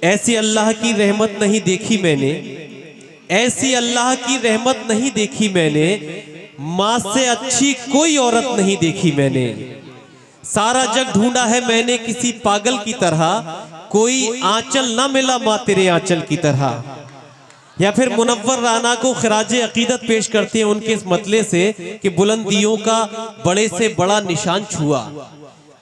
ऐसी अल्लाह की रहमत नहीं देखी मैंने, ऐसी अल्लाह की रहमत नहीं देखी मैंने, माँ से अच्छी कोई औरत नहीं देखी मैंने। सारा जग ढूंढा है मैंने किसी पागल की तरह, कोई आंचल ना मिला माँ तेरे आंचल की तरह। या फिर मुनव्वर राना को खराजे अकीदत पेश करते हैं उनके इस मतले से कि बुलंदियों का बड़े से बड़ा निशान छुआ,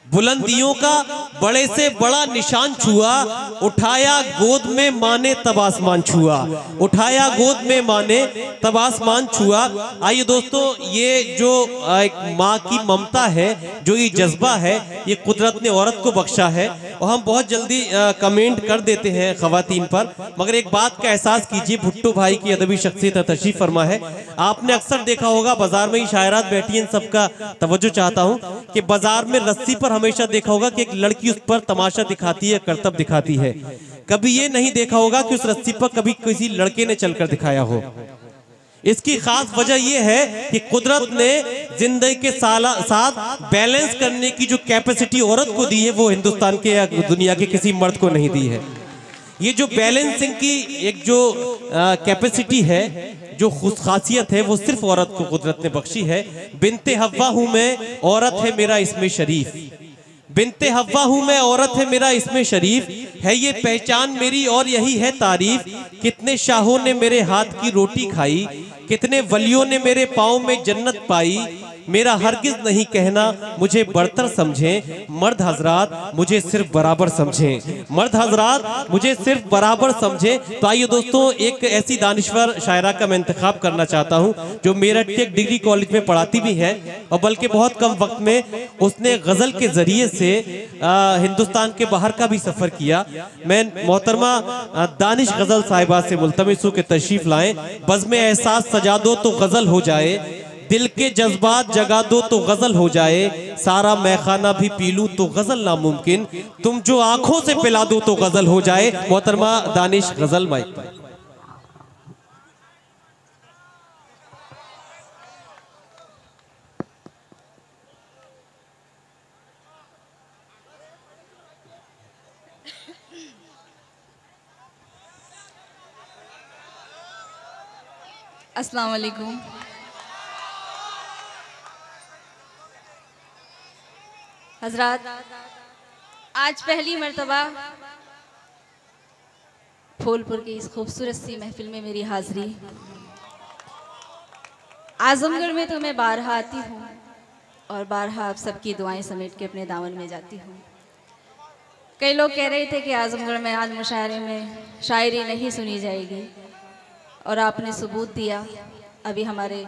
बुलंदियों का बड़े से बड़ा निशान छुआ, उठाया गोद में माँ ने तब आसमान छुआ, उठाया गोद में माँ ने तब आसमान छुआ। आइए दोस्तों, ये जो एक माँ की ममता है, जो ये जज्बा है, ये कुदरत ने औरत को बख्शा है। और हम बहुत जल्दी कमेंट कर देते हैं खवातीन पर, मगर एक बात का एहसास कीजिए, भुट्टो भाई की अदबी शख्सियत तशरीफ फरमा है। आपने अक्सर देखा होगा बाजार में ही शायरात बैठी हैं, सबका तवज्जो चाहता हूँ कि बाजार में रस्सी पर हमेशा देखा होगा कि एक लड़की उस पर तमाशा दिखाती है, करतब दिखाती है। कभी ये नहीं देखा होगा कि उस रस्सी पर कभी किसी लड़के ने चलकर दिखाया हो। इसकी खास वजह यह है कि कुदरत ने जिंदगी के साथ बैलेंस करने की जो कैपेसिटी औरत को दी है, वो हिंदुस्तान के या दुनिया के किसी मर्द को नहीं दी है। ये जो बैलेंसिंग की एक जो कैपेसिटी है, जो खासियत है, वो सिर्फ औरत को कुदरत ने बख्शी है। बिनते हव्वा हूं मैं, औरत है मेरा इसमें शरीफ, बिनते हव्वा हूं मैं, औरत है मेरा इसमें शरीफ, है ये पहचान मेरी और यही है तारीफ। कितने शाहों ने मेरे हाथ की रोटी खाई, कितने वलियों ने मेरे पाँव में जन्नत पाई। मेरा हरगिज नहीं कहना मुझे बरतर समझें, मर्द हजरात मुझे सिर्फ बराबर समझें, मर्द हजरात मुझे सिर्फ बराबर समझें। तो आइए दोस्तों, एक ऐसी दानिश्वर शायरा का मैं इंतखाब करना चाहता हूं जो मेरठ के डिग्री कॉलेज में पढ़ाती भी है, और बल्कि बहुत कम वक्त में उसने गजल के जरिए से हिंदुस्तान के बाहर का भी सफर किया। मैं मोहतरमा दानिश गजल साहिबा से मुल्तमिस हूं कि तशरीफ लाएं। बज़्म एहसास सजा दो तो गजल हो जाए, दिल के जज्बात जगा दो तो गजल हो जाए, सारा मैखाना भी पी लूं तो गजल नामुमकिन, तुम जो आंखों से पिला दो तो गजल हो जाए। मोहतरमा दानिश गजल माइक पर। अस्सलाम वालेकुम। हजरात, आज पहली मर्तबा फूलपुर की इस खूबसूरत सी महफिल में मेरी हाजिरी। आजमगढ़ में तो मैं बारहा आती हूँ और बारहा आप सबकी दुआएं समेट के अपने दामन में जाती हूँ। कई लोग कह रहे थे कि आजमगढ़ में आज मुशायरे में शायरी नहीं सुनी जाएगी, और आपने सबूत दिया। अभी हमारे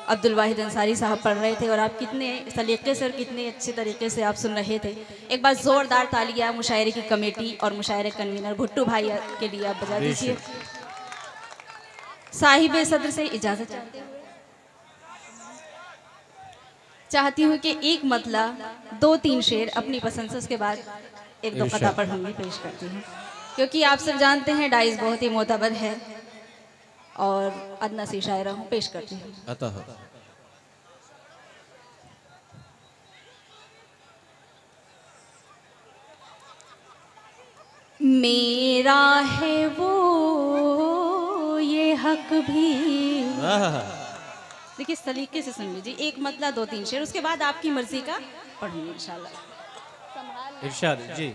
अब्दुल वाहिद अंसारी साहब पढ़ रहे थे और आप कितने सलीके से और कितने अच्छे तरीके से आप सुन रहे थे। एक बार ज़ोरदार तालियां मुशायरे की कमेटी और मुशायरे कन्वीनर भुट्टू भाई के लिए आप बजा दीजिए। साहिब सदर से इजाज़त चाहती हूँ कि एक मतला 2-3 शेर अपनी पसंद से, उसके बाद 1-2 कथा पढ़ूंगी, पेश करती हूँ। क्योंकि आप सब जानते हैं डाइस बहुत ही मोतबर है और अदना सी शायरा हूँ, पेश करती हूँ। मेरा है वो ये हक भी, देखिए सलीके से सुन लीजिए, एक मतला 2-3 शेर, उसके बाद आपकी मर्जी का पढ़ूंगी इंशाल्लाह। इरशाद जी।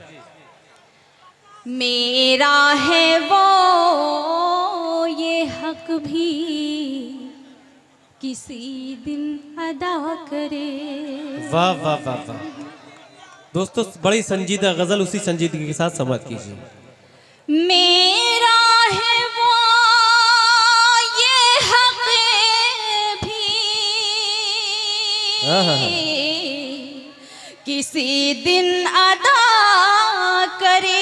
मेरा है वो ये हक भी किसी दिन अदा करे। वाह वाह वाह वाह दोस्तों, बड़ी संजीदा गजल, उसी संजीदगी के साथ समाप्त कीजिए। मेरा है वो ये हक भी किसी दिन अदा करे,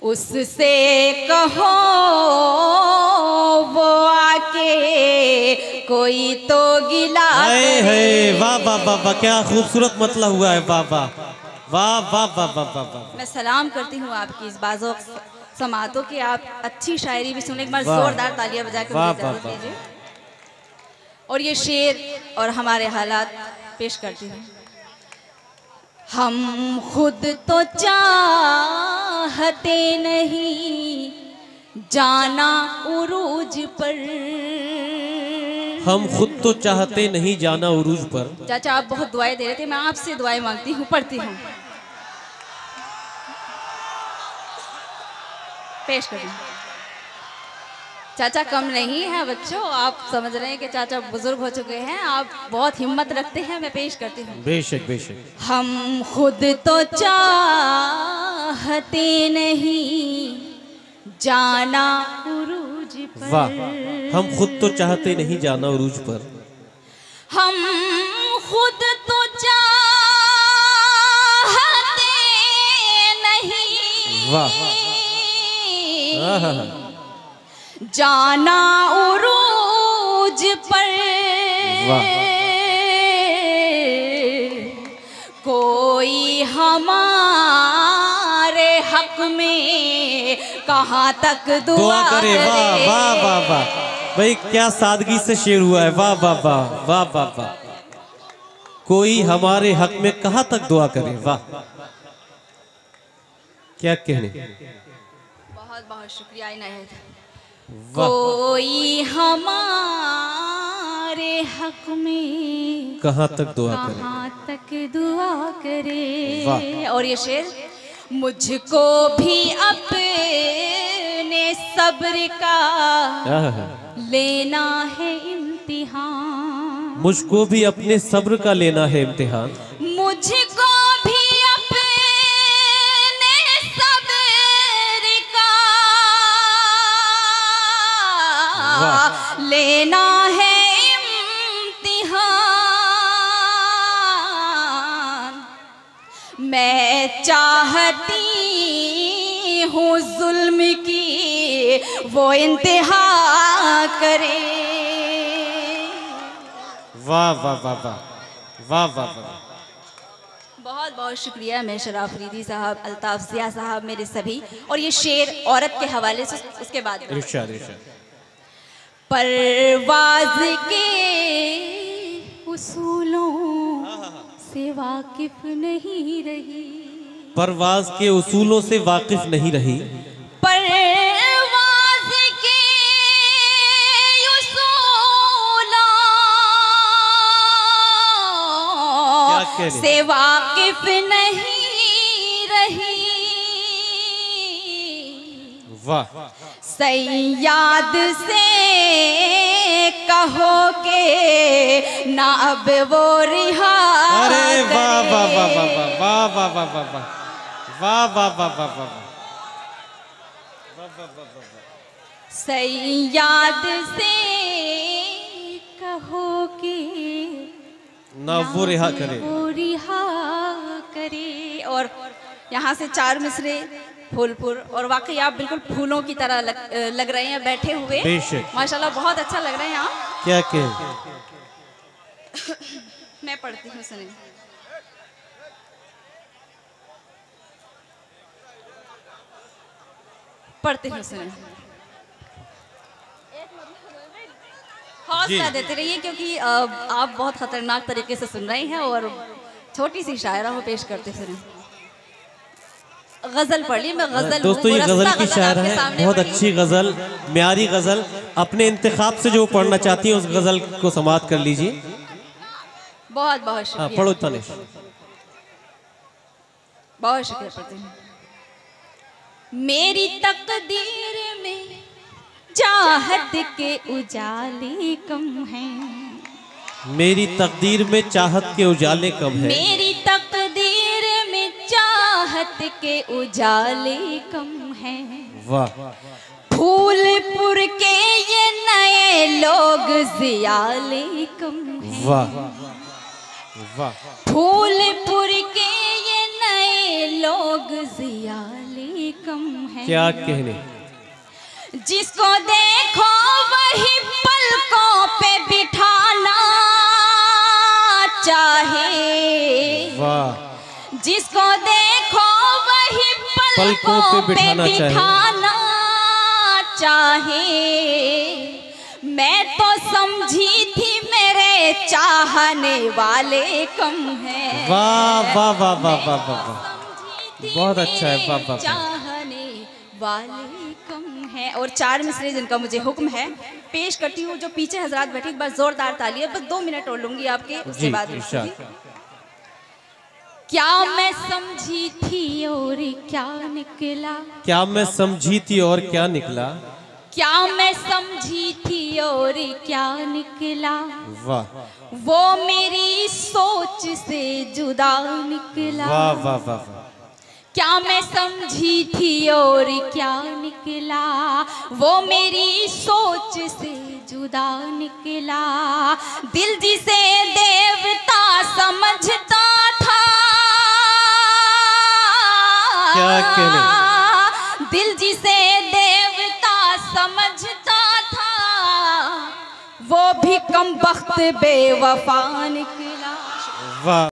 उससे कहो वो आके कोई तो गिला करे। वाह वाह वाह वाह, क्या खूबसूरत मतला हुआ है। वाह वाह वाह वाह वाह वाह वाह। मैं सलाम करती हूँ आपकी इस बाज़ों समातों की, आप अच्छी शायरी भी सुने। एक बार जोरदार तालियां बजा के मुझे इजाज़त दीजिए। और ये शेर और हमारे हालात पेश करती हूँ। हम खुद तो चाहते नहीं जाना उरूज पर। हम खुद तो चाहते नहीं जाना उरूज पर। चाचा आप बहुत दुआएं दे रहे थे, मैं आपसे दुआएं मांगती हूँ, पढ़ती हूँ, पेश कर दूँ। चाचा कम नहीं है बच्चों, आप समझ रहे हैं कि चाचा बुजुर्ग हो चुके हैं, आप बहुत हिम्मत रखते हैं, मैं पेश करती हूँ। बेशक बेशक। हम खुद तो चाहते नहीं जाना उरूज पर। वाह, हम खुद तो चाहते नहीं जाना उरूज पर। हम खुद तो चाहते नहीं वाह, जाना उरूज पर। वाह। कोई हमारे हक में कहाँ तक दुआ करे। वाह वाह वाह वाह भाई, क्या सादगी से शेर हुआ है। वाह वाह वाह वाह वाह वाह। कोई हमारे हक में कहाँ तक दुआ करे। वाह, क्या कहने। बहुत बहुत शुक्रिया इनायत। कोई हमारे हक में कहाँ तक दुआ करे, कहाँ तक दुआ करे। और ये शेर, मुझको भी अपने सब्र का लेना है इम्तिहान। मुझको भी अपने सब्र का लेना है इम्तिहान। मुझको भी अपने सब्र का लेना है इम्तिहान। मैं चाहती हूँ जुल्म की वो इंतहा करे। वाह वाह वाह वाह वाह वाह वाह। बहुत बहुत शुक्रिया मैं शराफ रीदी साहब, अल्ताफ सिया साहब, मेरे सभी। और ये शेर औरत के हवाले से उसके बाद इरशाद इरशाद। परवाज के उसूलों से वाकिफ नहीं रही। परवाज के उसूलों से वाकिफ नहीं रही। परवाज के उसूलों से वाकिफ नहीं रही। वाह। सैयाद से कहो के ना अब वो रिहा। अरे वाह वाह वाह वाह वाह वाह वाह वाह वाह वाह वाह वाह वाह वाह। सैयाद से कहो के ना वो रिहा करे, वो रिहा करे। और यहाँ से 4 मिसरे फूलपुर। और वाकई आप बिल्कुल फूलों की तरह लग रहे हैं बैठे हुए। माशाल्लाह बहुत अच्छा लग रहे हैं आप। क्या कह मैं पढ़ती हूँ, सुनिए। पढ़ती हूँ, सुनिए। हौसला देते रहिए क्योंकि आप बहुत खतरनाक तरीके से सुन रहे हैं। और छोटी सी शायरा को पेश करते फिर गजल पढ़ ली। मैं गजल दोस्तों, ये गजल की शायरा है, बहुत अच्छी गजल, म्यारी गजल। अपने इंतखाब से जो पढ़ना चाहती है उस गजल को समाप्त कर लीजिए। बहुत बहुत शुक्रिया। पढ़ो तनिष। बहुत शुक्रिया पढ़ती हूँ। मेरी तकदीर में चाहत के उजाले कम हैं। मेरी तकदीर में चाहत के उजाले कम है। मेरी तकदीर में चाहत के उजाले कम हैं। वाह। फूलपुर के ये नए लोग जियाले कम हैं। वाह वाह। फूलपुर के ये नए लोग जियाले कम हैं। क्या कहने। जिसको देखो वही पलकों पे बिठाना चाहे। वाह। जिसको देखो वही पलकों पे बिठाना चाहे। मैं तो समझी थी मेरे में चाहने वाले कम हैं। वाह वाह वाह वाह वाह वाह वाह, बहुत अच्छा है। वाह वाह, चाहने वाले कम हैं। और 4 मिसरे जिनका मुझे हुक्म है पेश करती हूँ। जो पीछे हजरात बैठे एक बार जोरदार ताली है, बस 2 मिनट और लूंगी आपके, उसके जी बाद इरशाद। क्या मैं समझी थी और क्या निकला, क्या मैं समझी थी और क्या निकला, क्या मैं समझी थी और क्या निकला, वाह वो मेरी सोच से जुदा निकला। वाह वाह वाह वाह, क्या मैं समझी थी और क्या निकला, वो मेरी सोच से जुदा निकला। दिल जिसे देवता समझता था, क्या कहने, दिल जिसे देवता समझता था, वो भी कम वक्त बेवफा निकला। वाह।